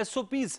SOPs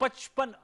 55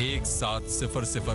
1700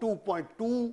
2.2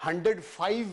105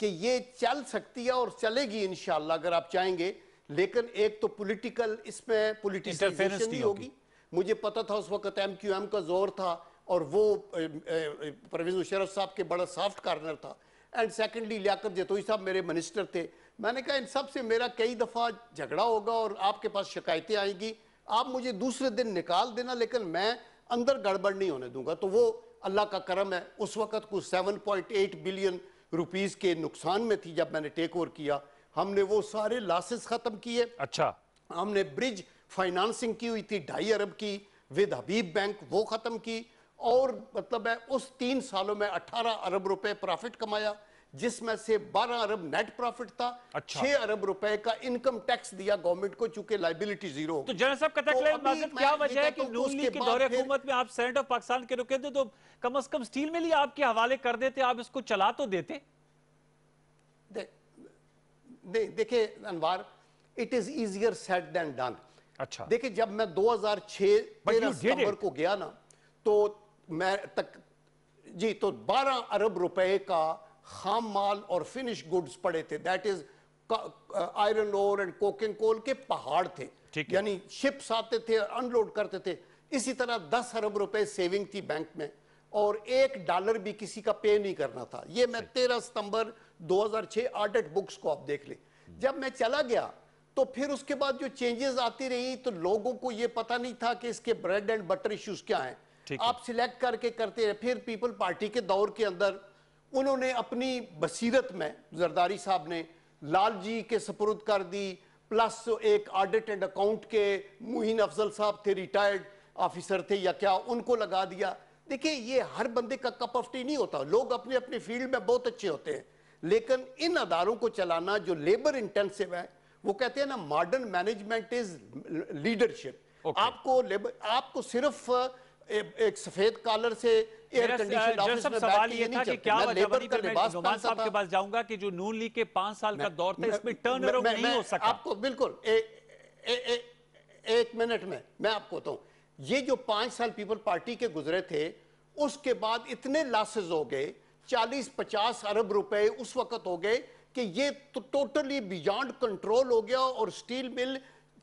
کہ یہ چل سکتی ہے اور چلے گی انشاءاللہ اگر آپ چاہیں گے، لیکن ایک تو پولیٹیکل اس میں پولیٹیسائزیشن نہیں ہوگی. مجھے پتا تھا اس وقت ایم کیو ایم کا زور تھا اور وہ پرویز مشرف صاحب کے بڑا سافٹ کارنر تھا. اینڈ سیکنڈلی لیاقت جتوئی صاحب میرے منسٹر تھے. میں نے کہا ان سب سے میرا کئی دفعہ جھگڑا ہوگا اور آپ کے پاس شکایتیں آئیں گی، آپ مجھے دوسرے دن نکال دینا لیکن میں اندر گڑبڑ نہیں ہونے دوں گا. تو وہ اللہ کا کرم ہے، اس وقت کچھ 7.8 بلین روپیز کے نقصان میں تھی جب میں نے ٹیک اوور کیا. ہم نے وہ سارے لاسز ختم کیے. اچھا، ہم نے برج فائنانسنگ کی ہوئی تھی 2.5 ارب کی ود حبیب بینک، وہ ختم کی. اور مطلب ہے اس 3 سالوں میں 18 ارب روپے پرافٹ کمایا، جس میں سے 12 ارب نیٹ پرافٹ تھا. 6 ارب روپے کا انکم ٹیکس دیا گورنمنٹ کو چونکہ لائبلٹی زیرو ہو. تو جنرل صاحب کا تکلیف ناظر کیا وجہ ہے کہ نون لیگ کے دور حکومت میں آپ سینٹ آف پاکستان کے رکے تھے تو کم از کم سٹیل مل ہی آپ کے حوالے کر دیتے، آپ اس کو چلا تو دیتے. دیکھیں انوار، it is easier said than done. اچھا، دیکھیں جب میں 2006 13 ستمبر کو گیا نا تو میں جی تو 12 ارب روپے کا خام مال اور فنش گڈز پڑے تھے. دیٹ از آئرن اور اینڈ کوکنگ کول کے پہاڑ تھے، یعنی شپس آتے تھے انلوڈ کرتے تھے. اسی طرح 10 ارب روپے سیونگ تھی بینک میں اور $1 بھی کسی کا پے نہیں کرنا تھا. یہ میں 13 ستمبر 2006 آڈٹ بکس کو آپ دیکھ لیں. جب میں چلا گیا تو پھر اس کے بعد جو چینجز آتی رہی تو لوگوں کو یہ پتہ نہیں تھا کہ اس کے بریڈ اینڈ بٹر ایشوز کیا ہیں. آپ سلیکٹ کر کے کرتے رہے. پھر پیپل پارٹی کے دور کے اندر انہوں نے اپنی بصیرت میں زرداری صاحب نے لال جی کے سپرد کر دی، پلس ایک آڈٹ اینڈ اکاؤنٹ کے موہین افضل صاحب تھے، ریٹائرڈ آفیسر تھے یا کیا، ان کو لگا دیا. دیکھیں یہ ہر بندے کا کپ آف ٹی نہیں ہوتا، لوگ اپنے اپنے فیلڈ میں بہت اچھے ہوتے ہیں، لیکن ان اداروں کو چلانا جو لیبر انٹینسیو ہے، وہ کہتے ہیں نا ماڈرن مینجمنٹ از لیڈرشپ. آپ کو صرف ایک سفید کالر سے ایئر کنڈیشن آفس میں بیٹھ کے یہ نہیں چلتے. میں لیبر کا لباس پہنتا تھا. کے پاس جاؤں گا کہ جو نون لیگ کے 5 سال کا دور تھا اس میں ٹرن اراؤنڈ نہیں ہو سکا. آپ کو بالکل ایک منٹ میں آپ کو بتاؤں، یہ جو 5 سال پیپل پارٹی کے گزرے تھے اس کے بعد اتنے لاسز ہو گئے، 40-50 ارب روپے اس وقت ہو گئے کہ یہ ٹوٹلی بیانڈ کنٹرول ہو گیا اور سٹیل مل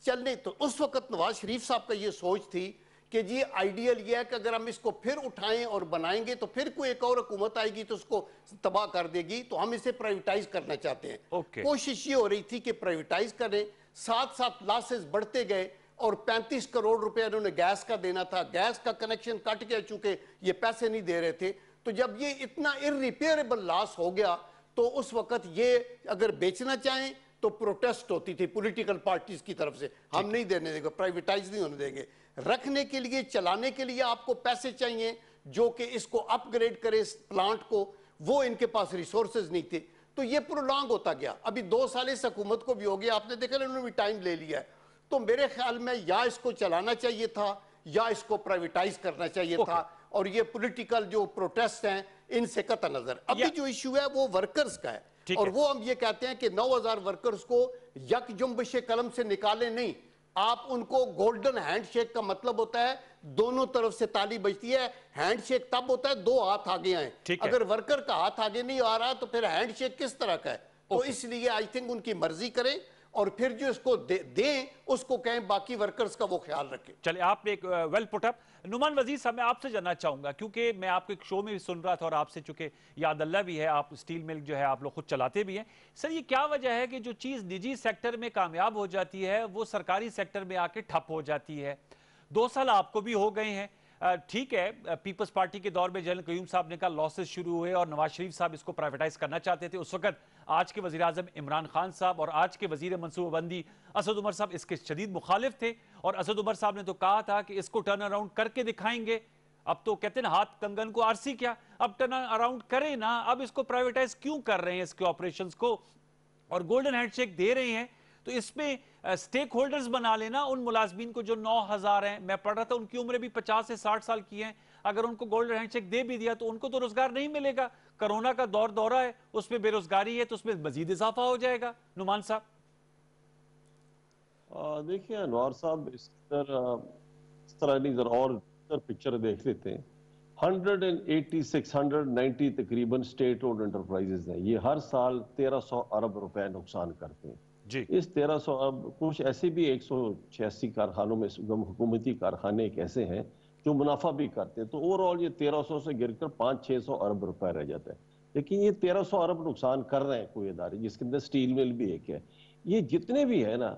چلنے. تو اس وقت نواز شریف صاحب کا یہ سوچ تھی کہ جی آئیڈیل یہ ہے کہ اگر ہم اس کو پھر اٹھائیں اور بنائیں گے تو پھر کوئی ایک اور حکومت آئے گی تو اس کو تباہ کر دے گی، تو ہم اسے پرائیویٹائز کرنا چاہتے ہیں. کوشش یہ ہو رہی تھی کہ پرائیویٹائز کریں، ساتھ ساتھ لاسز بڑھتے گئے اور 35 کروڑ روپے انہوں نے گیس کا دینا تھا. گیس کا کنیکشن کٹ گیا چونکہ یہ پیسے نہیں دے رہے تھے. تو جب یہ اتنا irreparable لاس ہو گیا تو اس وقت یہ اگر بیچنا چاہیں تو پروٹیسٹ ہوتی تھی پولیٹیکل پارٹیز کی طرف سے، ہم نہیں دینے دیں گے، پرائیویٹائز نہیں ہونے دیں گے. رکھنے کے لیے چلانے کے لیے آپ کو پیسے چاہیے جو کہ اس کو اپ گریڈ کرے اس پلانٹ کو، وہ ان کے پاس ریسورسز نہیں تھے. تو یہ پرولانگ ہوتا گیا. ابھی 2 سال اس حکومت کو بھی ہو گیا، آپ نے دیکھا انہوں نے بھی ٹائم لے لیا ہے. تو میرے خیال میں یا اس کو چلانا چاہیے تھا یا اس کو پرائیویٹائز کرنا چاہیے تھا. اور یہ پولیٹیکل جو پروٹیسٹ ہیں ان سے قطع نظر. ابھی جو ایشو ہے وہ ورکرز کا ہے اور وہ ہم یہ کہتے ہیں کہ 9000 ورکرز کو یک جنبش قلم سے نکالے نہیں. آپ ان کو گولڈن ہینڈ شیک کا مطلب ہوتا ہے دونوں طرف سے تالی بجتی ہے. ہینڈ شیک تب ہوتا ہے 2 ہاتھ آگے آئیں. اگر ورکر کا ہاتھ آگے نہیں آ رہا تو پھر ہینڈ شیک کس طرح کا ہے؟ تو اس لیے آئی تھنک ان کی مرضی کریں اور پھر جو اس کو دیں اس کو کہیں باقی ورکرز کا وہ خیال رکھیں. چلے آپ نے ایک ویل پٹ اپ. نعمان وزیر صاحب میں آپ سے جاننا چاہوں گا کیونکہ میں آپ کو ایک شو میں بھی سن رہا تھا اور آپ سے چونکہ یاد اللہ بھی ہے، آپ سٹیل مل جو ہے آپ لوگ خود چلاتے بھی ہیں. سر یہ کیا وجہ ہے کہ جو چیز نجی سیکٹر میں کامیاب ہو جاتی ہے وہ سرکاری سیکٹر میں آ کے ٹھپ ہو جاتی ہے؟ 2 سال آپ کو بھی ہو گئے ہیں. ٹھیک ہے، پیپلز پارٹی کے دور میں جنرل قیوم صاحب نے کہا لاسز شروع ہوئے اور نواز شریف صاحب اس کو پرائیویٹائز کرنا چاہتے تھے. اس وقت آج کے وزیراعظم عمران خان صاحب اور آج کے وزیر منصوبہ بندی اسد عمر صاحب اس کے شدید مخالف تھے اور اسد عمر صاحب نے تو کہا تھا کہ اس کو ٹرن اراؤنڈ کر کے دکھائیں گے. اب تو کہتے ہیں ہاتھ کنگن کو آرسی کیا، اب ٹرن اراؤنڈ کریں نا، اب اس کو پرائیویٹائز کیوں کر رہے ہیں اس کے آپریشنز کو اور گولڈن ہینڈ شیک دے رہے ہیں تو اس میں سٹیک ہولڈرز بنا لینا ان ملازمین کو جو 9000 ہیں. میں پڑھ رہا تھا ان کی عمریں بھی 50 سے 60 سال کی ہیں. اگر ان کو گولڈن ہینڈ شیک دے بھی دیا تو ان کو تو روزگار نہیں ملے گا. کرونا کا دورہ ہے، اس میں بے روزگاری ہے تو اس میں مزید اضافہ ہو جائے گا. نعمان صاحب دیکھیں انوار صاحب اس طرح نہیں ذرا اور پکچر دیکھ لیتے ہیں. 180 690 تقریباً اسٹیٹ اونڈ انٹرپرائزز ہیں. یہ ہر سال 1300 ارب روپے نقصان کرتے ہیں. جی اس 1300 ارب کچھ ایسے بھی 186 کارخانوں میں حکومتی کارخانے ایک ایسے ہیں جو منافع بھی کرتے ہیں. تو اوور آل یہ 1300 سے گر کر 500-600 ارب روپے رہ جاتا ہے. لیکن یہ 1300 ارب نقصان کر رہے ہیں کوئی ادارے, جس کے اندر سٹیل مل بھی ایک ہے. یہ جتنے بھی ہے نا,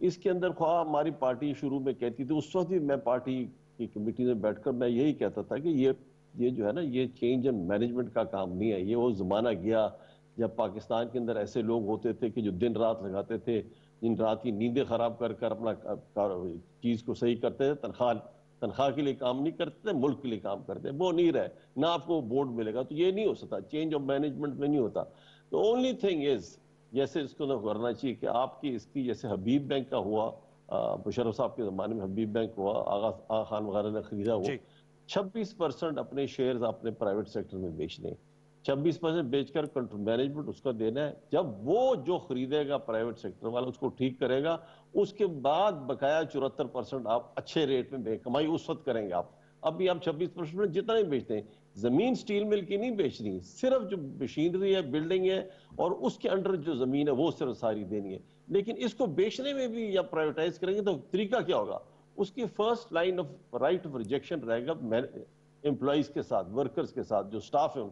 اس کے اندر خواہ ہماری پارٹی شروع میں کہتی تھی, اس وقت بھی میں پارٹی کی کمیٹی میں بیٹھ کر میں یہی کہتا تھا کہ یہ جو ہے نا, یہ چینج اینڈ مینجمنٹ کا کام نہیں ہے. یہ وہ زمانہ گیا جب پاکستان کے اندر ایسے لوگ ہوتے تھے کہ جو دن رات لگاتے تھے, دن رات کی نیندیں خراب کر کر اپنا چیز کو صحیح کرتے تھے. تنخواہ کے لیے کام نہیں کرتے تھے, ملک کے لیے کام کرتے. وہ نہیں رہے, نہ آپ کو بورڈ ملے گا. تو یہ نہیں ہو سکتا, چینج آف مینجمنٹ میں نہیں ہوتا. تو اونلی تھنگ از, جیسے اس کو کرنا چاہیے کہ آپ کی اس کی, جیسے حبیب بینک کا ہوا, مشرف صاحب کے زمانے میں حبیب بینک ہوا, آغا خان وغیرہ نے خریدا, وہ 26% اپنے شیئرز اپنے پرائیویٹ سیکٹر میں بیچ دیں. 26% بیچ کر کنٹرول مینجمنٹ اس کا دینا ہے. جب وہ جو خریدے گا پرائیویٹ سیکٹر والا اس کو ٹھیک کرے گا, اس کے بعد بقایا 74% آپ اچھے ریٹ میں بے کمائی اس وقت کریں گے. آپ ابھی آپ 26% میں جتنا ہی بیچتے ہیں, زمین سٹیل مل کی نہیں بیچنی, صرف جو مشینری ہے, بلڈنگ ہے, اور اس کے انڈر جو زمین ہے وہ صرف ساری دینی ہے. لیکن اس کو بیچنے میں بھی یا پرائیویٹائز کریں گے تو طریقہ کیا ہوگا؟ اس کی first line of right of rejection رہے گا امپلائیز کے ساتھ, ورکرز کے ساتھ, جو سٹاف ہے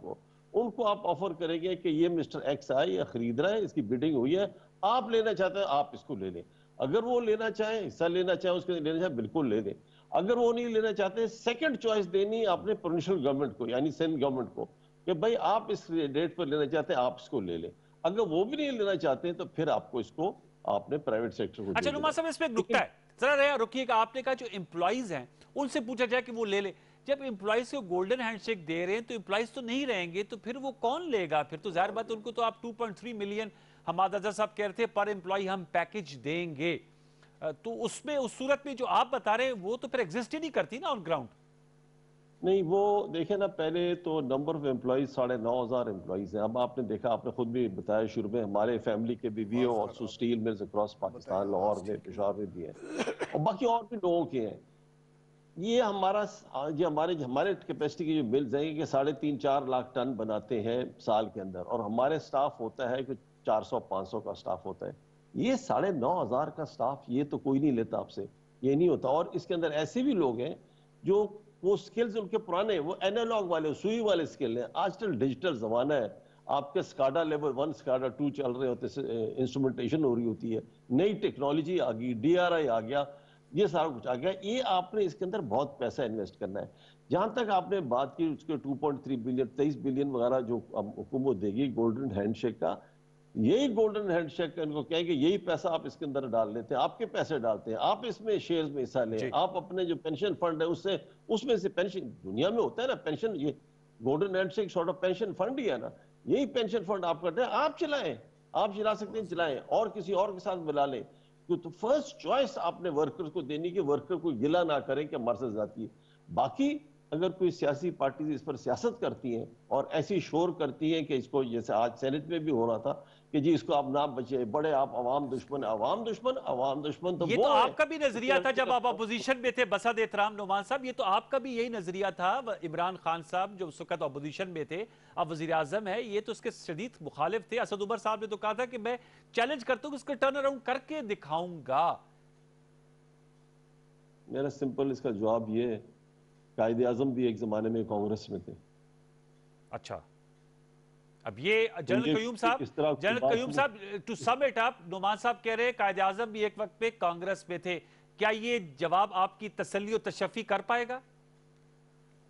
ان کو آپ آفر کریں گے کہ یہ مسٹر ایکس آئے, یہ خرید رہا ہے, اس کی بیڈنگ ہوئی ہے, آپ لینا چاہتے ہیں آپ اس کو لے لیں. اگر وہ لینا چاہیں, حصہ لینا چاہیں, اس کے لینا چاہیں, بالکل لے لیں. اگر وہ نہیں لینا چاہتے, سیکنڈ چوائس دینی آپ نے پروونشل گورنمنٹ کو, یعنی سندھ گورنمنٹ کو, کہ بھائی آپ اس ڈیٹ پر لینا چاہتے ہیں, آپ اس کو لے لیں. اگر وہ بھی نہیں لینا چاہتے ہیں تو پھر آپ کو اس کو آپ نے پرائیویٹ سیکٹر کو. اچھا نعمان صاحب, اس پہ ایک نکتہ ہے, ذرا رہا رکیے گا. آپ نے کہا جو امپلائیز ہیں ان سے پوچھا جائے کہ وہ لے لے. جب امپلائیز کو گولڈن ہینڈ شیک دے رہے ہیں تو امپلائیز تو نہیں رہیں گے, تو پھر وہ کون لے گا؟ پھر تو ظاہر بات ان کو تو آپ 2.3 ملین حماد اظہر صاحب کہہ رہے تھے پر امپلائی ہم پیکج دیں گے. تو اس میں, اس صورت میں جو آپ بتا رہے ہیں وہ تو پھر ایگزسٹ ہی نہیں کرتی نا آن گراؤنڈ. نہیں, وہ دیکھیں نا, پہلے تو نمبر آف امپلائیز 9,500 امپلائیز ہیں. اب آپ نے دیکھا, آپ نے خود بھی بتایا شروع میں, ہمارے فیملی کے بھی ہیں اور steel mills across Pakistan, Lahore میں, پشاور میں بھی ہیں, اور باقی اور بھی لوگوں کے ہیں. یہ ہمارے کیپیسٹی کی جو ملز ہیں یہ 3.5-4 لاکھ ٹن بناتے ہیں سال کے اندر, اور ہمارے سٹاف ہوتا ہے کہ 400-500 کا سٹاف ہوتا ہے. یہ 9,500 کا سٹاف یہ تو کوئی نہیں لیتا آپ سے, یہ نہیں ہوتا. اور اس کے اندر ایسے بھی لوگ ہیں جو وہ سکلز ان کے پرانے, وہ اینالوگ والے, سوئی والے سکل ہیں. آج کل ڈیجیٹل زمانہ ہے, آپ کے سکاڈا لیول 1, سکاڈا 2 چل رہے ہوتے, انسٹرومنٹیشن ہو رہی ہوتی ہے, نئی ٹیکنالوجی آ گئی, DRI آ گیا, یہ سارا کچھ آ گیا. یہ آپ نے اس کے اندر بہت پیسہ انویسٹ کرنا ہے. جہاں تک آپ نے بات کی اس کے 2.3 بلین 23 بلین وغیرہ جو حکومت دے گی گولڈن ہینڈ شیک کا, یہی گولڈن ہینڈ شیک ان کو کہیں کہ یہی پیسہ آپ اس کے اندر ڈال لیتے ہیں, آپ کے پیسے ڈالتے ہیں, آپ اس میں شیئرز میں حصہ لیں, آپ اپنے جو پینشن فنڈ ہے اس میں سے پینشن, دنیا میں ہوتا ہے نا پینشن, یہ golden handshake sort of pension fund ہی ہے نا, یہی پینشن فنڈ آپ کرتے ہیں, آپ چلائیں, آپ چلا سکتے ہیں چلائیں, اور کسی اور کے ساتھ ملا لیں. تو فرسٹ چوائس آپ نے ورکرز کو دینی کہ ورکر کو گلہ نہ کریں کہ ہمارے سے زیادتی ہے. باقی اگر کوئی سیاسی پارٹیز اس پر سیاست کرتی ہیں اور ایسی شور کرتی ہیں کہ اس کو, جیسے آج سینٹ میں بھی ہو رہا تھا کہ جی اس کو آپ نہ بچے, بڑے آپ عوام دشمن, عوام دشمن تو یہ تو آپ کا بھی نظریہ تھا جب آپ اپوزیشن میں تھے. بسد احترام نعمان صاحب, یہ تو آپ کا بھی یہی نظریہ تھا. عمران خان صاحب جو اس وقت اپوزیشن میں تھے, اب وزیر اعظم ہے, یہ تو اس کے شدید مخالف تھے. اسد عمر صاحب نے تو کہا تھا کہ میں چیلنج کرتا ہوں, اس کو ٹرن اراؤنڈ کر کے دکھاؤں گا. میرا سمپل اس کا جواب یہ ہے, قائد اعظم بھی ایک زمانے میں کانگریس میں تھے. اچھا, اب یہ جنرل قیوم صاحب to sum it up, Nauman صاحب کہہ رہے ہیں قائد اعظم بھی ایک وقت پہ کانگریس میں تھے. کیا یہ جواب آپ کی تسلی و تشفی کر پائے گا؟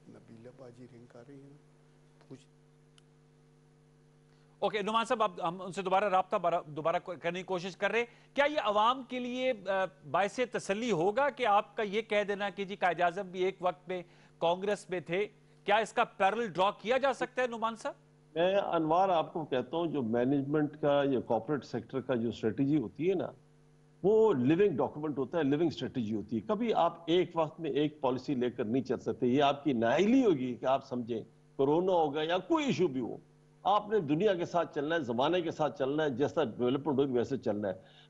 نبیلہ باجی رنگ کر رہی ہیں. اوکے نعمان صاحب, اب ہم ان سے رابطہ کرنے کی کوشش کر رہے ہیں. کیا یہ عوام کے لیے باعث تسلی ہوگا کہ آپ کا یہ کہہ دینا کہ جی قائد اعظم بھی ایک وقت میں کانگریس میں تھے, کیا اس کا پیرل ڈرا کیا جا سکتا ہے نعمان صاحب؟ میں انوار آپ کو کہتا ہوں, جو مینجمنٹ کا یا کارپوریٹ سیکٹر کا جو اسٹریٹجی ہوتی ہے نا, وہ لیونگ ڈاکومنٹ ہوتا ہے, لیونگ اسٹریٹجی ہوتی ہے. کبھی آپ ایک وقت میں ایک پالیسی لے کر نہیں چل سکتے. یہ آپ کی نااہلی ہوگی کہ آپ سمجھیں کورونا ہوگا یا کوئی ایشو بھی ہو, آپ نے دنیا کے ساتھ چلنا ہے, زمانے کے ساتھ چلنا ہے, جیسا ڈیولپمنٹ ہوگی ویسے چلنا ہے.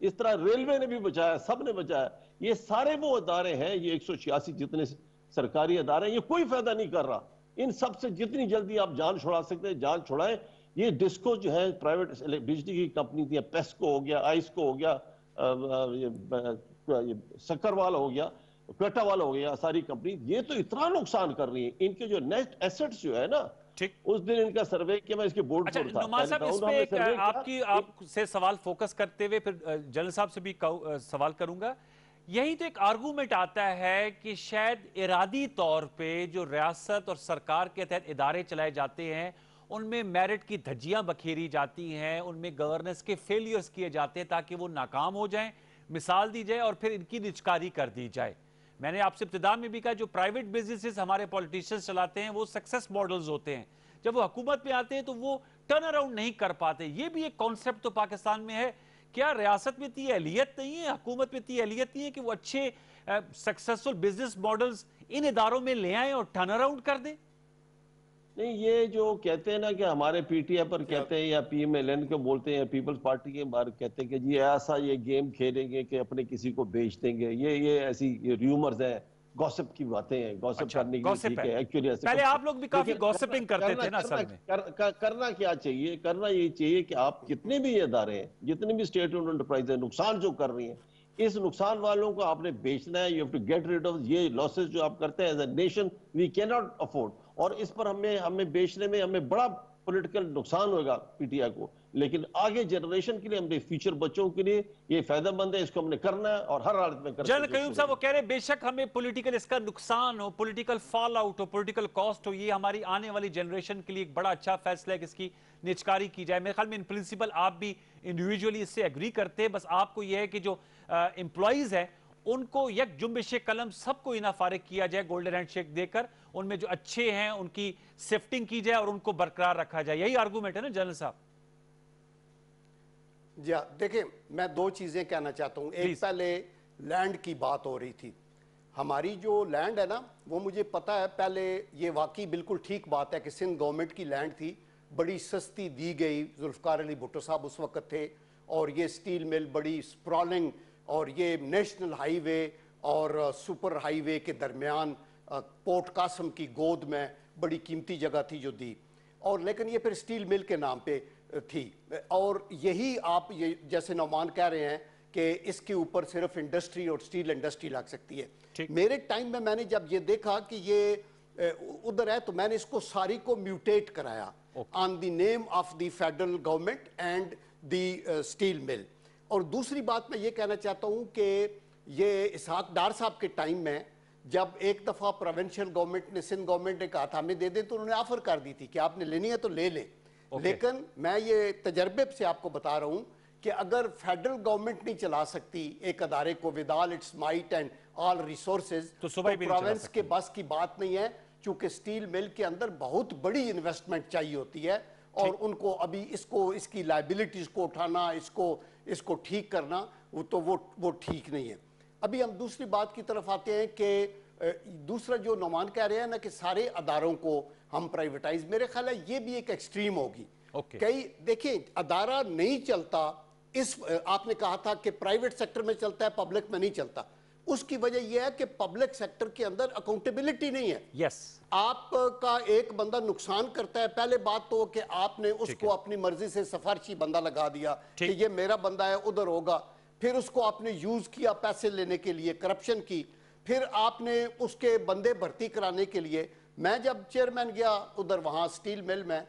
اس طرح ریلوے نے بھی بچایا, سب نے بچایا. یہ سارے وہ ادارے ہیں, یہ 186 جتنے سرکاری ادارے ہیں, یہ کوئی فائدہ نہیں کر رہا. ان سب سے جتنی جلدی آپ جان چھڑا سکتے ہیں جان چھڑائیں. یہ ڈسکو جو ہے پرائیویٹ بجلی کی کمپنی تھی, پیسکو ہو گیا, آئس کو ہو گیا, سکر والا ہو گیا, کوئٹہ والا ہو گیا, ساری کمپنی یہ تو اتنا نقصان کر رہی ہیں. ان کے جو نیٹ ایسٹس جو ہے نا, اس دن ان کا سروے کیا, میں اس کے بورڈ پر تھا. نعمان صاحب, اس پہ آپ سے سوال فوکس کرتے ہوئے پھر جنرل صاحب سے بھی سوال کروں گا. یہی تو ایک آرگومنٹ آتا ہے کہ شاید ارادی طور پہ جو ریاست اور سرکار کے تحت ادارے چلائے جاتے ہیں ان میں میرٹ کی دھجیاں بکھیری جاتی ہیں, ان میں گورننس کے فیلیئرز کیے جاتے ہیں تاکہ وہ ناکام ہو جائیں, مثال دی جائے اور پھر ان کی نچکاری کر دی جائے. میں نے آپ سے ابتدا میں بھی کہا جو پرائیویٹ بزنسز ہمارے پولیٹیشنز چلاتے ہیں وہ سکسس ماڈلز ہوتے ہیں, جب وہ حکومت پہ آتے ہیں تو وہ ٹرن اراؤنڈ نہیں کر پاتے. یہ بھی ایک کانسیپٹ تو پاکستان میں ہے. کیا ریاست میں اتنی اہلیت نہیں ہے, حکومت میں اتنی اہلیت نہیں ہے کہ وہ اچھے سکسسفل بزنس ماڈلز ان اداروں میں لے آئیں اور ٹرن اراؤنڈ کر دیں؟ نہیں, یہ جو کہتے ہیں نا کہ ہمارے پی ٹی آئی پر کہتے ہیں یا پی ایم ایل این کو بولتے ہیں, پیپلز پارٹی کے بارے کہتے ہیں کہ جی ایسا یہ گیم کھیلیں گے کہ اپنے کسی کو بیچ دیں گے. یہ ایسی ریومرز ہیں, گوسپ کی باتیں ہیں, گوسپ کرنے کی. ٹھیک ہے, ایکچولی پہلے آپ لوگ بھی کافی گوسپنگ کرتے تھے نا اصل میں. کرنا کیا چاہیے, کرنا یہ چاہیے کہ آپ جتنے بھی ادارے ہیں, جتنے بھی اسٹیٹ اونڈ انٹرپرائز ہیں, نقصان جو کر رہی ہیں, اس نقصان والوں کو آپ نے بیچنا ہے. You have to get rid of یہ لاسز جو آپ کرتے ہیں ایز اے نیشن, وی کی ناٹ افورڈ. اور اس پر ہمیں بیچنے میں ہمیں بڑا پولیٹیکل نقصان ہوگا پی ٹی آئی کو, لیکن آگے جنریشن کے لیے, ہمارے فیوچر بچوں کے لیے یہ فائدہ مند ہے. اس کو ہم نے کرنا ہے اور ہر حالت میں کرنا ہے. جنرل قیوم صاحب وہ کہہ رہے ہیں بے شک ہمیں پولیٹیکل اس کا نقصان ہو, پولیٹیکل فال آؤٹ ہو, پولیٹیکل کاسٹ ہو, یہ ہماری آنے والی جنریشن کے لیے ایک بڑا اچھا فیصلہ ہے کہ اس کی نچکاری کی جائے. میرے خیال میں ان پرنسپل آپ بھی انڈیویجولی اس سے ایگری کرتے ہیں. بس آپ کو یہ ہے کہ جو امپلائیز ہیں ان کو یک جنبش قلم سب کو انہا فارغ کیا جائے, گولڈن ہینڈ شیک دے کر ان میں جو اچھے ہیں ان کی سفٹنگ کی جائے اور ان کو برقرار رکھا جائے. یہی آرگومنٹ ہے نا جنرل صاحب؟ جی دیکھیں, میں دو چیزیں کہنا چاہتا ہوں. ایک پہلے لینڈ کی بات ہو رہی تھی. ہماری جو لینڈ ہے نا, وہ مجھے پتا ہے پہلے یہ واقعی بالکل ٹھیک بات ہے کہ سندھ گورنمنٹ کی لینڈ تھی, بڑی سستی دی گئی. ذوالفقار علی بھٹو صاحب اس وقت تھے, اور یہ سٹیل مل بڑی سپرالنگ, اور یہ نیشنل ہائی وے اور سپر ہائی وے کے درمیان پورٹ قاسم کی گود میں بڑی قیمتی جگہ تھی جو دی. اور لیکن یہ پھر سٹیل مل کے نام پہ تھی. اور یہی آپ یہ جیسے نعمان کہہ رہے ہیں کہ اس کے اوپر صرف انڈسٹری اور سٹیل انڈسٹری لگ سکتی ہے. میرے ٹائم میں نے جب یہ دیکھا کہ یہ ادھر ہے تو میں نے اس کو ساری کو میوٹیٹ کرایا on the name of the federal government and the steel mill. اور دوسری بات میں یہ کہنا چاہتا ہوں کہ یہ اسحاق ڈار صاحب کے ٹائم میں جب ایک دفعہ پروونشل گورنمنٹ نے, سندھ گورنمنٹ نے کہا تھا ہمیں دے دیں, تو انہوں نے آفر کر دی تھی کہ آپ نے لینی ہے تو لے لیں. لیکن میں یہ تجربے سے آپ کو بتا رہا ہوں کہ اگر فیڈرل گورنمنٹ نہیں چلا سکتی ایک ادارے کو with all its might and all resources, تو پروونس کے بس کی بات نہیں ہے. چونکہ سٹیل مل کے اندر بہت بڑی انویسٹمنٹ چاہیے ہوتی ہے, اور ان کو ابھی اس کی لائبلٹیز کو اٹھانا, اس کو ٹھیک کرنا, وہ ٹھیک نہیں ہے. ابھی ہم دوسری بات کی طرف آتے ہیں کہ دوسرا جو نعمان کہہ رہے ہیں نا کہ سارے اداروں کو ہم پرائیویٹائز, میرے خیال ہے یہ بھی ایک ایکسٹریم ہوگی. کئی دیکھیں ادارہ نہیں چلتا, آپ نے کہا تھا کہ پرائیویٹ سیکٹر میں چلتا ہے, پبلک میں نہیں چلتا. اس کی وجہ یہ ہے کہ پبلک سیکٹر کے اندر اکاؤنٹیبلٹی نہیں ہے. آپ کا ایک بندہ نقصان کرتا ہے, پہلے بات تو کہ آپ نے اس کو اپنی مرضی سے سفارشی بندہ لگا دیا کہ یہ میرا بندہ ہے, ادھر ہوگا. پھر اس کو آپ نے یوز کیا پیسے لینے کے لیے, کرپشن کی. پھر آپ نے اس کے بندے بھرتی کرانے کے لیے, میں جب چیئرمین گیا ادھر وہاں سٹیل مل میں,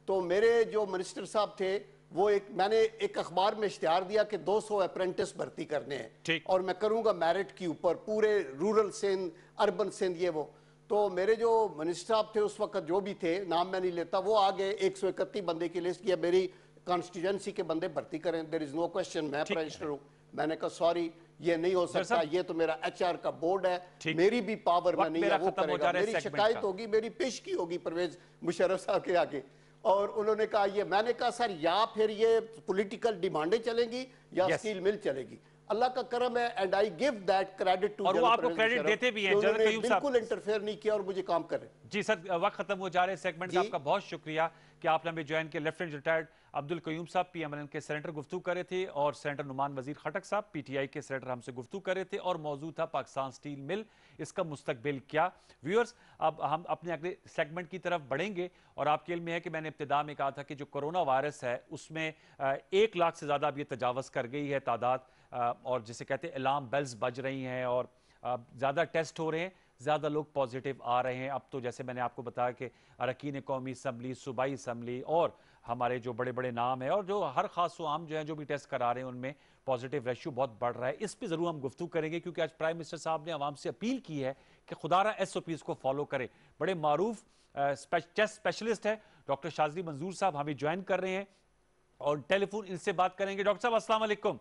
تو میرے جو منسٹر صاحب تھے وہ میں نے ایک اخبار میں اشتہار دیا کہ 200 اپرینٹس بھرتی کرنے ہیں اور میں کروں گا میرٹ کے اوپر, پورے رورل سندھ, اربن سندھ, یہ وہ. تو میرے جو منسٹر صاحب تھے اس وقت جو بھی تھے, نام میں نہیں لیتا, وہ آگے 131 بندے کی لسٹ کیا, میری کانسٹیٹوئنسی کے بندے بھرتی کریں, دیر از نو کوشچن, میں پرائم منسٹر ہوں. میں نے کہا سوری یہ نہیں ہو سکتا, یہ تو میرا ایچ آر کا بورڈ ہے, میری بھی پاور میں نہیں ہے, وہ کرے گا. میری شکایت ہوگی, میری پیشگی ہوگی پرویز مشرف صاحب کے آگے. اور انہوں نے کہا یہ, میں نے کہا سر یا پھر یہ پولیٹیکل ڈیمانڈیں چلیں گی یا سٹیل مل چلے گی. اللہ کا کرم ہے and I give that credit to اور وہ آپ کو کریڈٹ دیتے بھی ہیں جنرل قیوم صاحب، بالکل انٹرفیئر نہیں کیا اور مجھے کام کر رہے ہیں. جی سر وقت ختم ہو جا رہے ہیں سیگمنٹ کا. آپ کا بہت شکریہ کہ آپ نے ہمیں جوائن کیا. لیفٹیننٹ ریٹائرڈ عبد القیوم صاحب پی ایم این کے سینیٹر گفتگو کر رہے تھے، اور سینیٹر نعمان وزیر خٹک صاحب پی ٹی آئی کے سینیٹر ہم سے گفتگو کر رہے تھے، اور موضوع تھا پاکستان سٹیل مل، اس کا مستقبل کیا. ویورز اب ہم اپنے اگلے سیگمنٹ کی طرف بڑھیں گے، اور آپ کے علم میں ہے کہ میں نے ابتدا میں کہا تھا کہ جو کرونا وائرس ہے اس میں 1 لاکھ سے زیادہ اب یہ تجاوز کر گئی ہے تعداد، اور جسے کہتے ہیں الارم بیلز بج رہی ہیں، اور زیادہ ٹیسٹ ہو رہے ہیں، زیادہ لوگ پازیٹیو آ رہے ہیں. اب تو جیسے میں نے آپ کو بتایا کہ اراکین قومی اسمبلی، صوبائی اسمبلی اور ہمارے جو بڑے بڑے نام ہیں اور جو ہر خاص و عام جو ہیں جو بھی ٹیسٹ کرا رہے ہیں ان میں پازیٹیو ریشیو بہت بڑھ رہا ہے. اس پہ ضرور ہم گفتگو کریں گے، کیونکہ آج پرائم منسٹر صاحب نے عوام سے اپیل کی ہے کہ خدا را ایس او پیز کو فالو کرے. بڑے معروف ٹیسٹ اسپیشلسٹ ہے ڈاکٹر شاذلی منظور صاحب ہمیں جوائن کر رہے ہیں، اور ٹیلی فون ان سے بات کریں گے. ڈاکٹر صاحب السلام علیکم.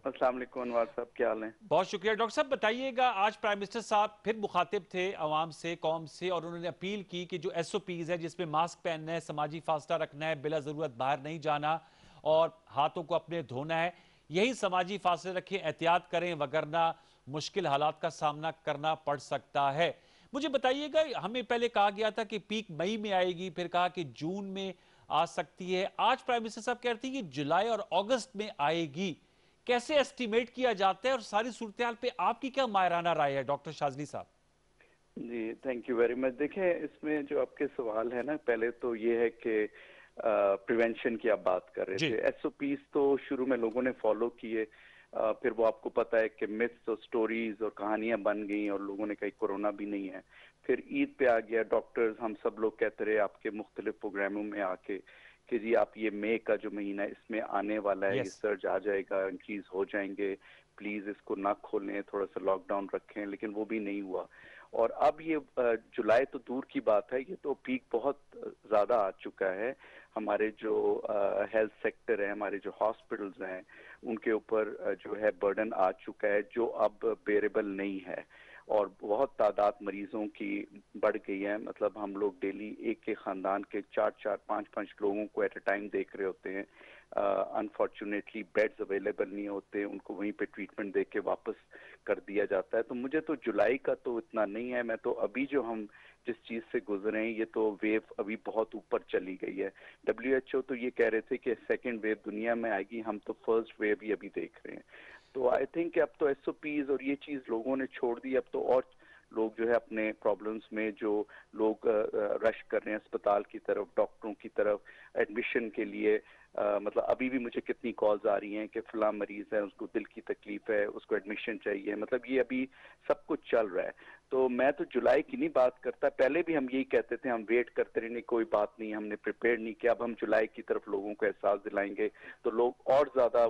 السلام علیکم انوار صاحب، کیا حال ہیں؟ بہت شکریہ. ڈاکٹر صاحب بتائیے گا، آج پرائم منسٹر صاحب پھر مخاطب تھے عوام سے، قوم سے، اور انہوں نے اپیل کی کہ جو ایس او پیز ہے جس میں ماسک پہننا ہے، سماجی فاصلہ رکھنا ہے، بلا ضرورت باہر نہیں جانا اور ہاتھوں کو اپنے دھونا ہے، یہی سماجی فاصلے رکھیں، احتیاط کریں، وگرنہ مشکل حالات کا سامنا کرنا پڑ سکتا ہے. مجھے بتائیے گا، ہمیں پہلے کہا گیا تھا کہ پیک مئی میں آئے گی، پھر کہا کہ جون میں آ سکتی ہے، آج پرائم منسٹر صاحب کہتے ہیں کہ جولائی اور اگست میں آئے گی. کیسے ایسٹیمیٹ کیا جاتا ہے، اور ساری صورتحال پہ آپ کی کیا ماہرانہ رائے ہے ڈاکٹر شاذلی صاحب؟ جی تھینک یو ویری مچ. دیکھیں اس میں جو آپ کے سوال ہے نا، پہلے تو یہ ہے کہ پریونشن کی آپ بات کر رہے تھے. ایس او پیز تو شروع میں لوگوں نے فالو کیے، پھر وہ آپ کو پتا ہے کہ متس اور سٹوریز اور کہانیاں بن گئیں اور لوگوں نے کہا کورونا بھی نہیں ہے. پھر عید پہ آ گیا، ڈاکٹرز ہم سب لوگ کہتے رہے آپ کے مختلف پروگراموں میں آ کے کہ جی آپ یہ مئی کا جو مہینہ ہے اس میں آنے والا ہے، یہ سرج آ جائے گا، انکریز ہو جائیں گے، پلیز اس کو نہ کھولیں، تھوڑا سا لاک ڈاؤن رکھیں، لیکن وہ بھی نہیں ہوا. اور اب یہ جولائی تو دور کی بات ہے، یہ تو پیک بہت زیادہ آ چکا ہے. ہمارے جو ہیلتھ سیکٹر ہے، ہمارے جو ہاسپٹلز ہیں، ان کے اوپر جو ہے برڈن آ چکا ہے جو اب بیریبل نہیں ہے، اور بہت تعداد مریضوں کی بڑھ گئی ہے. مطلب ہم لوگ ڈیلی ایک خاندان کے 4 5 لوگوں کو ایٹ اے ٹائم دیکھ رہے ہوتے ہیں. انفارچونیٹلی بیڈز اویلیبل نہیں ہوتے، ان کو وہیں پہ ٹریٹمنٹ دے کے واپس کر دیا جاتا ہے. تو مجھے تو جولائی کا تو اتنا نہیں ہے. میں تو ابھی جو ہم جس چیز سے گزرے ہیں، یہ تو ویو ابھی بہت اوپر چلی گئی ہے. WHO تو یہ کہہ رہے تھے کہ سیکنڈ ویو دنیا میں آئے گی، ہم تو فرسٹ ویو ہی ابھی دیکھ رہے ہیں. تو آئی تھنک کہ اب تو ایس او پیز اور یہ چیز لوگوں نے چھوڑ دی. اب تو اور لوگ جو ہے اپنے پرابلمز میں جو لوگ رش کر رہے ہیں اسپتال کی طرف، ڈاکٹروں کی طرف ایڈمیشن کے لیے. مطلب ابھی بھی مجھے کتنی کالز آ رہی ہیں کہ فلاں مریض ہے، اس کو دل کی تکلیف ہے، اس کو ایڈمیشن چاہیے. مطلب یہ ابھی سب کچھ چل رہا ہے. تو میں تو جولائی کی نہیں بات کرتا. پہلے بھی ہم یہی کہتے تھے، ہم ویٹ کرتے رہے، نہیں کوئی بات نہیں، ہم نے پریپیئر نہیں کیا. اب ہم جولائی کی طرف لوگوں کو احساس دلائیں گے تو لوگ اور زیادہ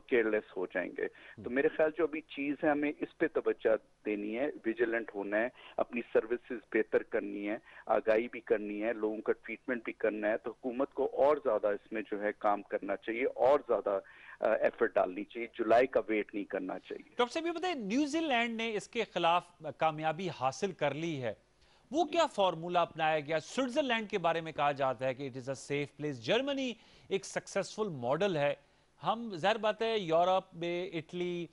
کیئرلیس ہو جائیں گے. تو میرے خیال جو ابھی چیز ہے، ہمیں اس پہ توجہ دینی ہے، ویجیلنٹ ہونا ہے، اپنی سروسز بہتر کرنی ہے، آگاہی بھی کرنی ہے، لوگوں کا ٹریٹمنٹ بھی کرنا ہے. تو حکومت کو اور زیادہ اس میں جو ہے کام کرنا چاہیے، اور زیادہ ایفرٹ ڈالنی چاہیے. جولائی کا ویٹ نہیں کرنا چاہیے. ڈاکٹر صاحب یہ بتائیں، نیوزی لینڈ نے اس کے خلاف کامیابی حاصل کر لی ہے، وہ کیا فارمولا اپنایا گیا؟ سوئٹزرلینڈ کے بارے میں کہا جاتا ہے کہ it is a safe place. Germany ایک سکسیسفل ماڈل ہے. ہم ظاہر بات ہے یورپ میں اٹلی،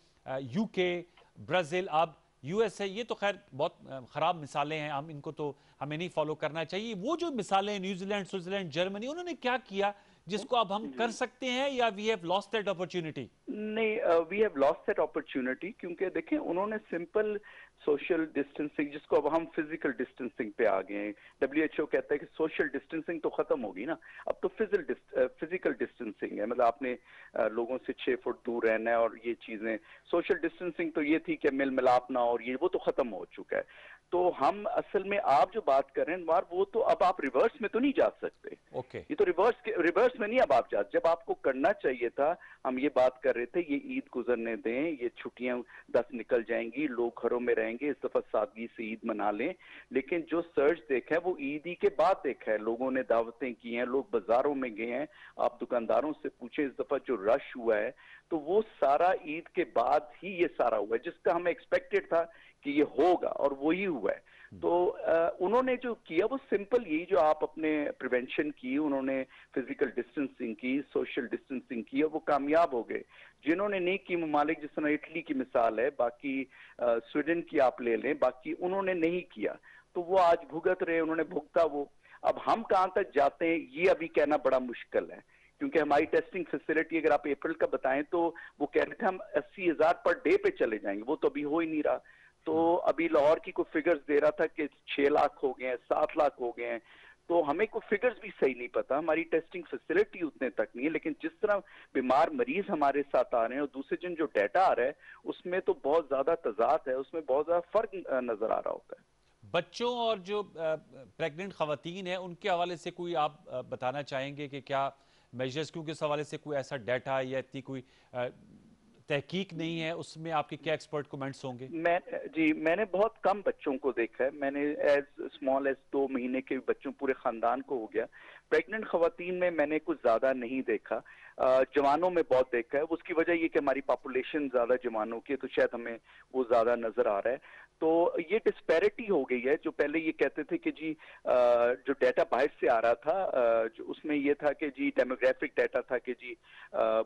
یو کے، برازیل، اب یو ایس اے، یہ تو خیر بہت خراب مثالیں ہیں، ہم ان کو تو ہمیں نہیں فالو کرنا چاہیے. وہ جو مثالیں نیوزی لینڈ، سوئٹزرلینڈ، جرمنی، انہوں نے کیا کیا جس کو اب ہم کر سکتے ہیں، یا we have lost that opportunity? نہیں، we have lost that opportunity. کیونکہ دیکھیں انہوں نے سمپل سوشل ڈسٹینسنگ، جس کو اب ہم فزیکل ڈسٹینسنگ پہ آ گئے ہیں. WHO کہتا ہے کہ سوشل ڈسٹینسنگ تو ختم ہوگی نا، اب تو فزیکل ڈسٹینسنگ ہے. مطلب آپ نے لوگوں سے 6 فٹ دور رہنا ہے، اور یہ چیزیں. سوشل ڈسٹینسنگ تو یہ تھی کہ مل ملاپ نہ، اور یہ وہ تو ختم ہو چکا ہے. تو ہم اصل میں آپ جو بات کر رہے ہیں وہ تو اب آپ ریورس میں تو نہیں جا سکتے. یہ تو ریورس میں نہیں اب آپ جاتے. جب آپ کو کرنا چاہیے تھا، ہم یہ بات کر رہے تھے یہ عید گزرنے دیں، یہ چھٹیاں 10 نکل جائیں گی، لوگ گھروں میں رہیں گے، اس دفعہ سادگی سے عید منا لیں. لیکن جو سرج دیکھا ہے وہ عید ہی کے بعد دیکھا ہے. لوگوں نے دعوتیں کی ہیں، لوگ بازاروں میں گئے ہیں. آپ دکانداروں سے پوچھیں اس دفعہ جو رش ہوا ہے تو وہ سارا عید کے بعد ہی یہ سارا ہوا ہے، جس کا ہمیں ایکسپیکٹڈ تھا کہ یہ ہوگا، اور وہی ہوا ہے. تو انہوں نے جو کیا وہ سمپل یہی جو آپ اپنے پریونشن کی، انہوں نے فزیکل ڈسٹنسنگ کی، سوشل ڈسٹنسنگ کی، اور وہ کامیاب ہو گئے. جنہوں نے نہیں کی ممالک جس طرح اٹلی کی مثال ہے، باقی سویڈن کی آپ لے لیں، باقی انہوں نے نہیں کیا تو وہ آج بھگت رہے، انہوں نے بھگتا وہ. اب ہم کہاں تک جاتے ہیں یہ ابھی کہنا بڑا مشکل ہے، کیونکہ ہماری ٹیسٹنگ فیسلٹی اگر آپ اپریل کا بتائیں تو وہ کہہ رہے تھے ہم 80,000 پر ڈے پہ چلے جائیں گے، وہ تو ابھی ہو ہی نہیں رہا. تو ابھی لاہور کی کوئی فگرز دے رہا تھا کہ 6 لاکھ ہو گئے ہیں، 7 لاکھ ہو گئے ہیں. تو ہمیں کوئی فگرز بھی صحیح نہیں پتا، ہماری ٹیسٹنگ فیسلٹی اتنے تک نہیں ہے. لیکن جس طرح بیمار مریض ہمارے ساتھ آ رہے ہیں اور دوسرے دن جو ڈیٹا آ رہا ہے اس میں تو بہت زیادہ تضاد ہے، اس میں بہت زیادہ فرق نظر آ رہا ہوتا ہے. بچوں اور جو پریگننٹ خواتین ہیں ان کے حوالے سے کوئی آپ بتانا چاہیں گے کہ کیا میجرز، کیونکہ اس حوالے سے کوئی ایسا ڈیٹا یا اتنی کوئی تحقیق نہیں ہے، اس میں آپ کے کیا ایکسپرٹ کومنٹس ہوں گے؟ میں نے بہت کم بچوں کو دیکھا ہے، میں نے ایز اسمال ایز 2 مہینے کے بچوں پورے خاندان کو ہو گیا. پریگننٹ خواتین میں نے کچھ زیادہ نہیں دیکھا، جوانوں میں بہت دیکھا ہے. اس کی وجہ یہ کہ ہماری پاپولیشن زیادہ جوانوں کی ہے تو شاید ہمیں وہ زیادہ نظر آ رہا ہے. تو یہ ڈسپیرٹی ہو گئی ہے. جو پہلے یہ کہتے تھے کہ جی جو ڈیٹا باہر سے آ رہا تھا جو اس میں یہ تھا کہ جی ڈیموگرافک ڈیٹا تھا کہ جی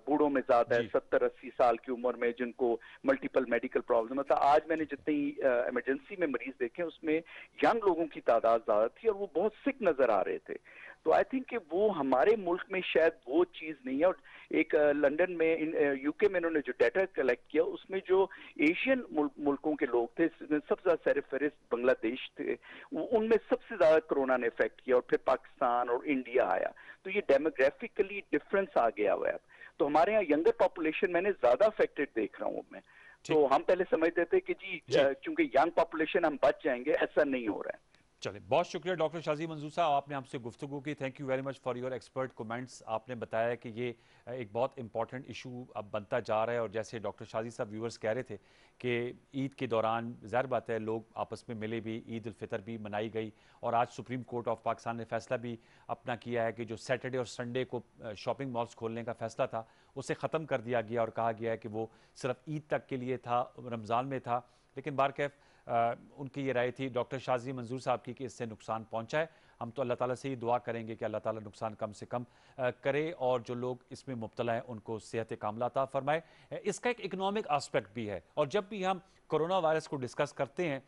بوڑھوں میں زیادہ ہے، 70-80 سال کی عمر میں جن کو ملٹیپل میڈیکل پرابلم تھا. آج میں نے جتنی ایمرجنسی میں مریض دیکھے اس میں ینگ لوگوں کی تعداد زیادہ تھی اور وہ بہت سک نظر آ رہے تھے. تو آئی تھنک کہ وہ ہمارے ملک میں شاید وہ چیز نہیں ہے. اور ایک لنڈن میں یو کے میں انہوں نے جو ڈیٹا کلیکٹ کیا اس میں جو ایشین ملکوں کے لوگ تھے سب سے زیادہ سیر فہرست بنگلہ دیش تھے، ان میں سب سے زیادہ کرونا نے افیکٹ کیا، اور پھر پاکستان اور انڈیا آیا. تو یہ ڈیموگرافکلی ڈفرنس آ گیا ہوا ہے. تو ہمارے یہاں ینگر پاپولیشن میں نے زیادہ افیکٹڈ دیکھ رہا ہوں میں. تو ہم پہلے سمجھتے تھے کہ جی چونکہ ینگ پاپولیشن ہم بچ جائیں گے، ایسا نہیں ہو رہا ہے. چلیں، بہت شکریہ ڈاکٹر شازی منظور صاحب، آپ نے ہم سے گفتگو کی. Thank you very much for your expert comments. آپ نے بتایا کہ یہ ایک بہت امپورٹنٹ ایشو اب بنتا جا رہا ہے، اور جیسے ڈاکٹر شازی صاحب ویورز کہہ رہے تھے کہ عید کے دوران ظاہر بات ہے لوگ آپس میں ملے بھی، عید الفطر بھی منائی گئی، اور آج سپریم کورٹ آف پاکستان نے فیصلہ بھی اپنا کیا ہے کہ جو سیٹرڈے اور سنڈے کو شاپنگ مالز کھولنے کا فیصلہ تھا اسے ختم کر دیا گیا، اور کہا گیا ہے کہ وہ صرف عید تک کے لیے تھا، رمضان میں تھا. لیکن بارکیف ان کی یہ رائے تھی ڈاکٹر شازی منظور صاحب کی کہ اس سے نقصان پہنچا ہے. ہم تو اللہ تعالیٰ سے ہی دعا کریں گے کہ اللہ تعالیٰ نقصان کم سے کم کرے، اور جو لوگ اس میں مبتلا ہیں ان کو صحت کاملہ عطا فرمائے. اس کا ایک اکنامک آسپیکٹ بھی ہے، اور جب بھی ہم کرونا وائرس کو ڈسکس کرتے ہیں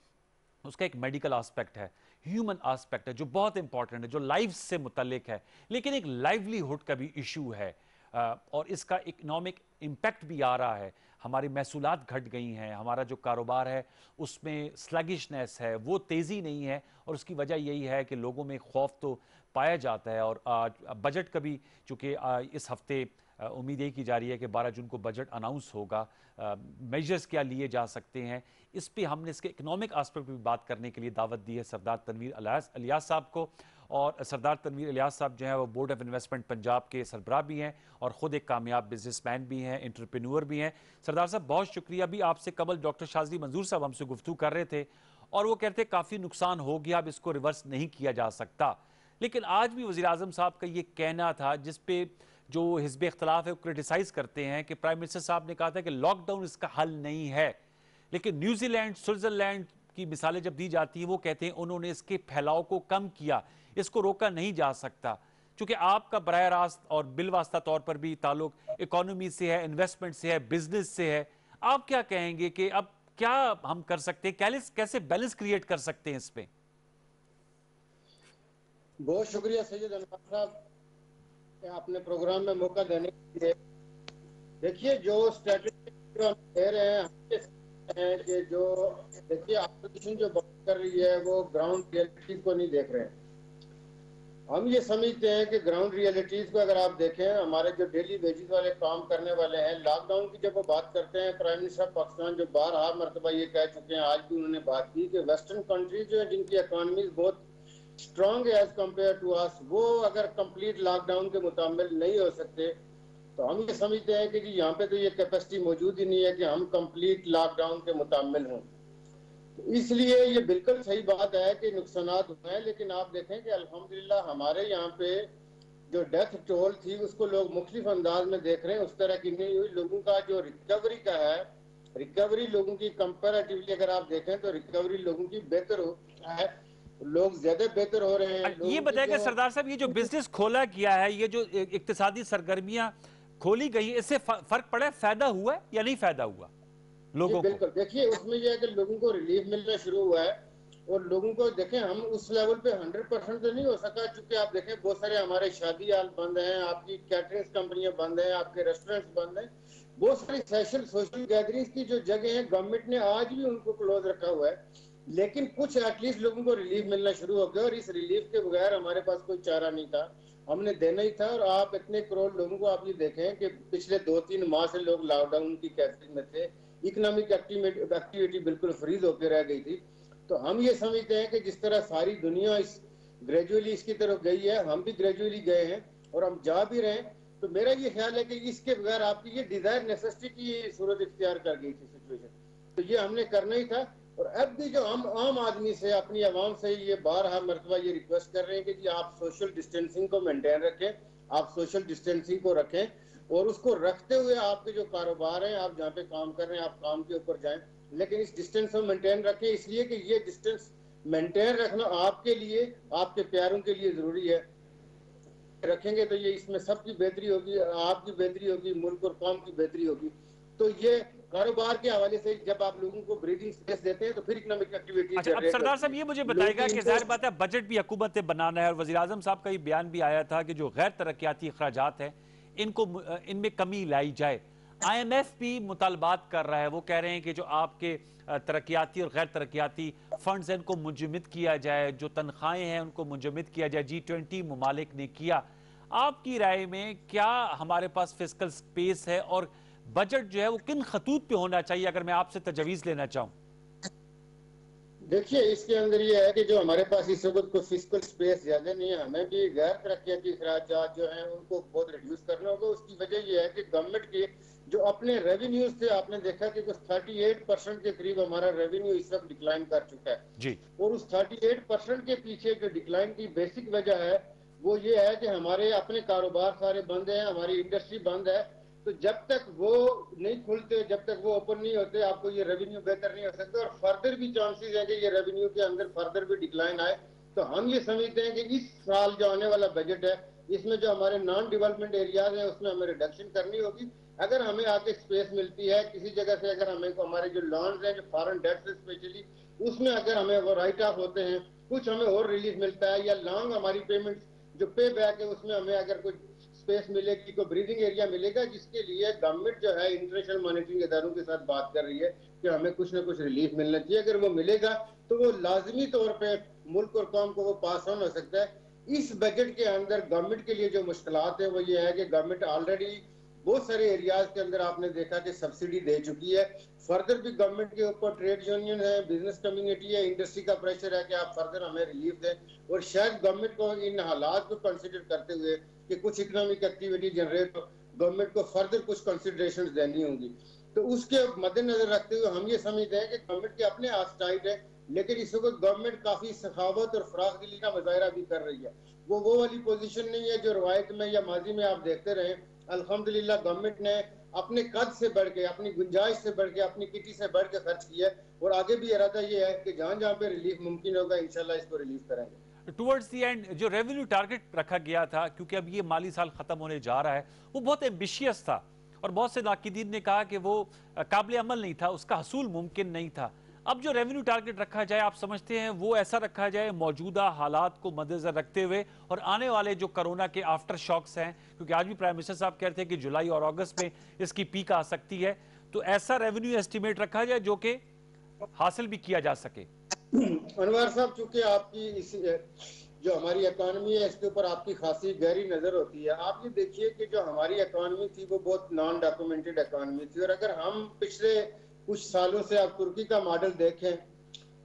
اس کا ایک میڈیکل آسپیکٹ ہے، ہیومن آسپیکٹ ہے جو بہت امپورٹنٹ ہے، جو لائف سے متعلق ہے. لیکن ایک لائیولی ہوڈ کا بھی ایشو ہے، اور اس کا اکنامک امپیکٹ بھی آ رہا ہے. ہماری محصولات گھٹ گئی ہیں، ہمارا جو کاروبار ہے اس میں سلگشنیس ہے، وہ تیزی نہیں ہے، اور اس کی وجہ یہی ہے کہ لوگوں میں خوف تو پایا جاتا ہے. اور بجٹ کا بھی چونکہ اس ہفتے امید یہ کی جا رہی ہے کہ 12 جون کو بجٹ اناؤنس ہوگا، میجرز کیا لیے جا سکتے ہیں، اس پہ ہم نے اس کے اکنامک آسپیکٹ پہ بھی بات کرنے کے لیے دعوت دی ہے سردار تنویر الیاس صاحب کو. اور سردار تنویر الیاس صاحب جو ہیں وہ بورڈ آف انویسٹمنٹ پنجاب کے سربراہ بھی ہیں، اور خود ایک کامیاب بزنس مین بھی ہیں، انٹرپرینور بھی ہیں. سردار صاحب بہت شکریہ. ابھی آپ سے قبل ڈاکٹر شازی منظور صاحب ہم سے گفتگو کر رہے تھے، اور وہ کہتے ہیں کافی نقصان ہو گیا، اب اس کو ریورس نہیں کیا جا سکتا. لیکن آج بھی وزیر اعظم صاحب کا یہ کہنا تھا جس پہ جو حزب اختلاف ہے وہ کرٹیسائز کرتے ہیں کہ پرائم منسٹر صاحب نے کہا تھا کہ لاک ڈاؤن اس کا حل نہیں ہے. لیکن نیوزی لینڈ، سوئٹزرلینڈ کی مثالیں جب دی جاتی ہیں وہ کہتے ہیں انہوں نے اس کے پھیلاؤ کو کم کیا، اس کو روکا نہیں جا سکتا. چونکہ آپ کا براہ راست اور بالواسطہ طور پر بھی تعلق اکانومی سے ہے، انویسٹمنٹ سے ہے، بزنس سے ہے، آپ کیا کہیں گے کہ اب کیا ہم کر سکتے ہیں، کیسے بیلنس کریٹ کر سکتے ہیں اس پہ؟ بہت شکریہ سید انور صاحب اپنے پروگرام میں موقع دینے کے لیے. دیکھیے جو اسٹریٹجی جو ہم دے رہے ہیں کہ جو دیکھیے اپوزیشن جو بات کر رہی ہے وہ گراؤنڈ ریئلٹیز کو نہیں دیکھ رہے ہیں. ہم یہ سمجھتے ہیں کہ گراؤنڈ ریئلٹیز کو اگر آپ دیکھیں، ہمارے جو ڈیلی ویجز والے کام کرنے والے ہیں، لاک ڈاؤن کی جب وہ بات کرتے ہیں، پرائم منسٹر پاکستان جو بارہا مرتبہ یہ کہہ چکے ہیں، آج بھی انہوں نے بات کی کہ ویسٹرن کنٹریز جو ہیں جن کی اکانومیز بہت اسٹرانگ ہے ایز کمپیئر ٹو آس، وہ اگر کمپلیٹ لاک ڈاؤن کے مکمل نہیں ہو سکتے تو ہم یہ سمجھتے ہیں کہ یہاں پہ تو یہ کیپیسٹی موجود ہی نہیں ہے کہ ہم کمپلیٹ لاک ڈاؤن کے مکمل ہوں. اس لیے یہ بالکل صحیح بات ہے کہ نقصانات ہوئے ہیں، لیکن آپ دیکھیں کہ الحمدللہ ہمارے یہاں پہ جو ڈیتھ ٹول تھی اس کو لوگ مختلف انداز میں دیکھ رہے ہیں، اس طرح کی نہیں ہوئی. لوگوں کا جو ریکوری کا ہے، ریکوری لوگوں کی کمپیریٹیولی اگر آپ دیکھیں تو ریکوری لوگوں کی بہتر ہے, لوگ زیادہ بہتر ہو رہے ہیں. یہ بتائیں کہ سردار صاحب یہ جو بزنس کھولا کیا ہے, یہ جو اقتصادی سرگرمیاں کھولی گئی, اس سے فرق پڑا ہے, فائدہ ہوا ہے یا نہیں فائدہ ہوا لوگوں کو؟ بالکل, دیکھیے اس میں یہ ہے کہ لوگوں کو ریلیف ملنا شروع ہوا ہے, اور لوگوں کو دیکھیں ہم اس لیول پہ 100% تو نہیں ہو سکا, چونکہ آپ دیکھیں بہت سارے ہمارے شادی ہال بند ہیں, آپ کی کیٹرنگ کمپنیاں بند ہیں, آپ کے ریسٹورنٹس بند ہیں, بہت ساری سوشل گیدرنگز کی جو جگہ ہیں گورنمنٹ نے آج بھی ان کو کلوز رکھا ہوا ہے, لیکن کچھ ایٹ لیسٹ لوگوں کو ریلیف ملنا شروع ہو گیا, اور اس ریلیف کے بغیر ہمارے پاس کوئی چارہ نہیں تھا, ہم نے دینا ہی تھا. اور آپ اتنے کروڑ لوگوں کو آپ یہ دیکھیں کہ پچھلے 2-3 ماہ سے لوگ لاک ڈاؤن کی کیفے میں تھے, اکنامک ایکٹیویٹی بالکل فریز ہو کے رہ گئی تھی. تو ہم یہ سمجھتے ہیں کہ جس طرح ساری دنیا گریجولی اس کی طرف گئی ہے, ہم بھی گریجولی گئے ہیں اور ہم جا بھی رہے ہیں. تو میرا یہ خیال ہے کہ اس کے بغیر آپ کی یہ ڈیزائر نیسسٹی کی صورت اختیار کر گئی تھی سچویشن, تو یہ ہم نے کرنا ہی تھا. اور اب بھی جو ہم عام آدمی سے, اپنی عوام سے یہ بارہا مرتبہ یہ ریکویسٹ کر رہے ہیں کہ جی آپ سوشل ڈسٹینسنگ کو مینٹین رکھیں, آپ سوشل ڈسٹینسنگ کو رکھیں, اور اس کو رکھتے ہوئے آپ کے جو کاروبار ہیں, آپ جہاں پہ کام کر رہے ہیں, آپ کام کے اوپر جائیں, لیکن اس ڈسٹینس کو مینٹین رکھیں, اس لیے کہ یہ ڈسٹینس مینٹین رکھنا آپ کے لیے, آپ کے پیاروں کے لیے ضروری ہے. رکھیں گے تو یہ اس میں سب کی بہتری ہوگی, آپ کی بہتری ہوگی, ملک اور قوم کی بہتری ہوگی. تو یہ کاروبار کے حوالے سے جب آپ لوگوں کو بریدنگ سپیس دیتے ہیں تو پھر اکنامک ایکٹیویٹی اچھا, اب سردار صاحب یہ مجھے بتائے گا کہ ظاہر بات ہے بجٹ بھی حکومت نے بنانا ہے, اور وزیراعظم صاحب کا یہ بیان بھی آیا تھا کہ جو غیر ترقیاتی اخراجات ہیں ان میں کمی لائی جائے. آئی ایم ایف بھی مطالبات کر رہا ہے, وہ کہہ رہے ہیں کہ جو آپ کے ترقیاتی اور غیر ترقیاتی فنڈز ہیں ان کو منجمد کیا جائے, جو تنخواہیں ہیں ان کو منجمد کیا جائے. G20 ممالک نے کیا. آپ کی رائے میں کیا ہمارے پاس فسکل سپیس ہے, اور بجٹ جو ہے وہ کن خطوط پہ ہونا چاہیے, اگر میں آپ سے تجویز لینا چاہوں؟ دیکھیے اس کے اندر یہ ہے کہ جو ہمارے پاس اس وقت کوئی فسکل سپیس زیادہ نہیں ہے, ہمیں بھی غیر ترقیاتی اخراجات جو ہیں ان کو بہت ریڈیوس کرنا ہوگا. اس کی وجہ یہ ہے کہ گورنمنٹ کے جو اپنے ریونیوز تھے, آپ نے دیکھا کہ کچھ 38% کے قریب ہمارا ریونیو اس وقت ڈکلائن کر چکا ہے جی, اور اس 38% کے پیچھے جو ڈکلائن کی بیسک وجہ ہے وہ یہ ہے کہ ہمارے اپنے کاروبار سارے بند ہیں, ہماری انڈسٹری بند ہے. تو جب تک وہ نہیں کھلتے, جب تک وہ اوپن نہیں ہوتے, آپ کو یہ ریونیو بہتر نہیں ہو سکتا, اور فردر بھی چانسز ہے کہ یہ ریونیو کے اندر فردر بھی ڈکلائن آئے. تو ہم یہ سمجھتے ہیں کہ اس سال جو آنے والا بجٹ ہے اس میں جو ہمارے نان ڈیولپمنٹ ایریاز ہیں اس میں ہمیں ریڈکشن کرنی ہوگی. اگر ہمیں آگے سپیس ملتی ہے کسی جگہ سے, اگر ہمیں ہمارے جو لانز ہیں, جو فارن ڈیٹس اسپیشلی, اس میں اگر ہمیں وہ رائٹ آف ہوتے ہیں, کچھ ہمیں اور ریلیف ملتا ہے, یا لانگ ہماری پیمنٹ جو پے بیک ہے اس میں ہمیں اگر کوئی سپیس ملے گی, کوئی بریدنگ ایریا ملے گا, جس کے لیے گورنمنٹ جو ہے انٹرنیشنل مانیٹرنگ اداروں کے ساتھ بات کر رہی ہے کہ ہمیں کچھ نہ کچھ ریلیف ملنا چاہیے. اگر وہ ملے گا تو وہ لازمی طور پہ ملک اور قوم کو وہ پاس آن ہو سکتا ہے. اس بجٹ کے اندر گورنمنٹ کے لیے جو مشکلات ہیں وہ یہ ہے کہ گورنمنٹ آلریڈی بہت سارے ایریاز کے اندر آپ نے دیکھا کہ سبسڈی دے چکی ہے. فردر بھی گورنمنٹ کے اوپر ٹریڈ یونین ہے, بزنس کمیونٹی ہے, انڈسٹری کا پریشر ہے کہ آپ فردر ہمیں ریلیف دیں, اور شاید گورنمنٹ کو ان حالات کو کنسیڈر کرتے ہوئے کہ کچھ اکنامک ایکٹیویٹی جنریٹ ہو, گورنمنٹ کو فردر کچھ کنسیڈریشن دینی ہوں گی. تو اس کے مد نظر رکھتے ہوئے ہم یہ سمجھتے ہیں کہ گورنمنٹ کے اپنے ہاتھ ٹائٹ ہے, لیکن اس وقت گورنمنٹ کافی سخاوت اور فراخ دلی کا مظاہرہ بھی کر رہی ہے. وہ والی پوزیشن نہیں ہے جو روایت میں یا ماضی میں آپ دیکھتے رہے. الحمدللہ گورنمنٹ نے اپنے قد سے بڑھ کے, اپنی گنجائش سے بڑھ کے, اپنی کٹی سے بڑھ کے خرچ کیا ہے, اور آگے بھی ارادہ یہ ہے کہ جہاں جہاں پہ ریلیف ممکن ہوگا انشاءاللہ اس کو ریلیف کریں گے. ٹورڈز دی اینڈ جو ریونیو ٹارگٹ رکھا گیا تھا, کیونکہ اب یہ مالی سال ختم ہونے جا رہا ہے, وہ بہت ایمبیشیس تھا, اور بہت سے ناقدین نے کہا کہ وہ قابل عمل نہیں تھا, اس کا حصول ممکن نہیں تھا. اب جو ریونیو ٹارگٹ رکھا جائے, آپ سمجھتے ہیں وہ ایسا رکھا جائے موجودہ حالات کو مد نظر رکھتے ہوئے, اور آنے والے جو کرونا کے آفٹر شاکس ہیں, کیونکہ آج بھی پرائم منسٹر صاحب کہہ رہے تھے کہ جولائی اور اگست میں اس کی پیک آ سکتی ہے, تو ایسا ریونیو ایسٹیمیٹ رکھا جائے جو کہ حاصل بھی کیا جا سکے؟ انوار صاحب, چونکہ آپ کی جو ہماری اکانومی ہے اس کے اوپر آپ کی خاصی گہری نظر ہوتی ہے. آپ یہ دیکھیے کہ جو ہماری اکانومی تھی وہ بہت نان ڈاکومنٹڈ اکانومی تھی, اور اگر ہم پچھلے کچھ سالوں سے آپ ترکی کا ماڈل دیکھیں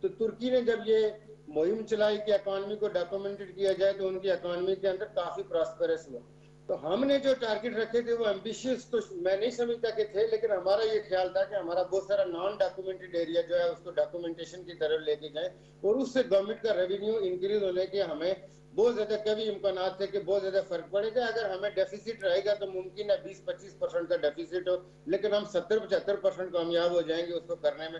تو ترکی نے جب یہ مہم چلائی کہ اکانومی کو ڈاکومنٹڈ کیا جائے تو ان کی اکانومی کے اندر کافی پراسپرس ہوا. تو ہم نے جو ٹارگٹ رکھے تھے وہ ایمبیشیس تو میں نہیں سمجھتا کہ تھے, لیکن ہمارا یہ خیال تھا کہ ہمارا بہت سارا نان ڈاکومنٹڈ ایریا جو ہے اس کو ڈاکومنٹیشن کی طرف لے کے جائیں, اور اس سے گورنمنٹ کا ریونیو انکریز ہونے کے ہمیں بہت زیادہ کبھی امکانات تھے کہ بہت زیادہ فرق پڑے گا. اگر ہمیں ڈیفیسٹ رہے گا تو ممکن ہے 20-25% کا ڈیفیسٹ ہو, لیکن ہم 70-75% کامیاب ہو جائیں گے اس کو کرنے میں.